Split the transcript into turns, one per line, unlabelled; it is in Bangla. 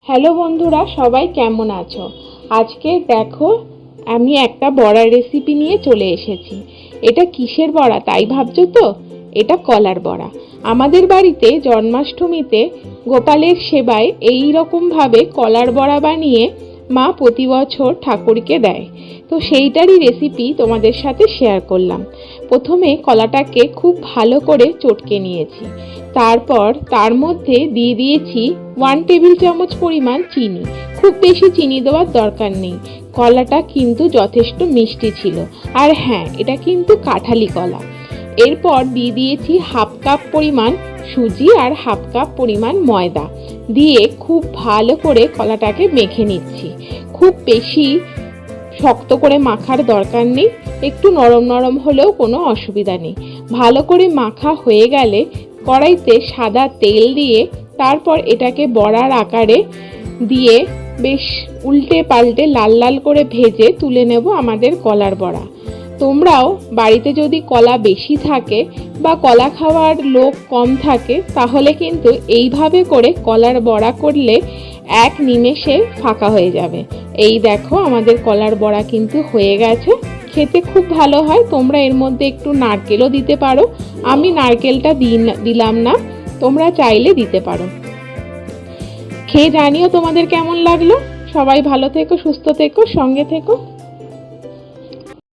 হ্যালো বন্ধুরা, সবাই কেমন আছো? আজকে দেখো আমি একটা বড়ার রেসিপি নিয়ে চলে এসেছি। এটা কিসের বড়া তাই ভাবছো তো? এটা কলার বড়া। আমাদের বাড়িতে জন্মাষ্টমীতে গোপালের সেবায় এই রকম ভাবে কলার বড়া বানিয়ে মা প্রতি বছর ঠাকুরকে দেয়। তো সেইটারই রেসিপি তোমাদের সাথে শেয়ার করলাম। প্রথমে কলাটাকে খুব ভালো করে চটকে নিয়েছি। তারপর তার মধ্যে দিয়ে দিয়েছি 1 টেবিল চামচ পরিমাণ চিনি। খুব বেশি চিনি দেওয়ার দরকার নেই, কলাটা কিন্তু যথেষ্ট মিষ্টি ছিল। আর হ্যাঁ, এটা কিন্তু কাঁঠালি কলা। এরপর দিয়ে দিয়েছি হাফ কাপ পরিমাণ সুজি আর হাফ কাপ পরিমাণ ময়দা দিয়ে খুব ভালো করে কলাটাকে মেখে নিচ্ছি। খুব বেশি শক্ত করে মাখার দরকার নেই, একটু নরম নরম হলেও কোনো অসুবিধা নেই। ভালো করে মাখা হয়ে গেলে কড়াইতে সাদা তেল দিয়ে তারপর এটাকে বড়ার আকারে দিয়ে বেশ উল্টে পাল্টে লাল লাল করে ভেজে তুলে নেব আমাদের কলার বড়া। তোমরাও বাড়িতে যদি কলা বেশি থাকে বা কলা খাওয়ার লোক কম থাকে তাহলে কিন্তু এইভাবে করে কলার বড়া করলে এক নিমেষে ফাঁকা হয়ে যাবে। এই দেখো আমাদের কলার বড়া কিন্তু হয়ে গেছে, খেতে খুব ভালো হয়। তোমরা এর মধ্যে একটু নারকেলও দিতে পারো, আমি নারকেলটা দিলাম না, তোমরা চাইলে দিতে পারো। খেয়ে জানিও তোমাদের কেমন লাগলো। সবাই ভালো থেকো, সুস্থ থেকো, সঙ্গে থেকো।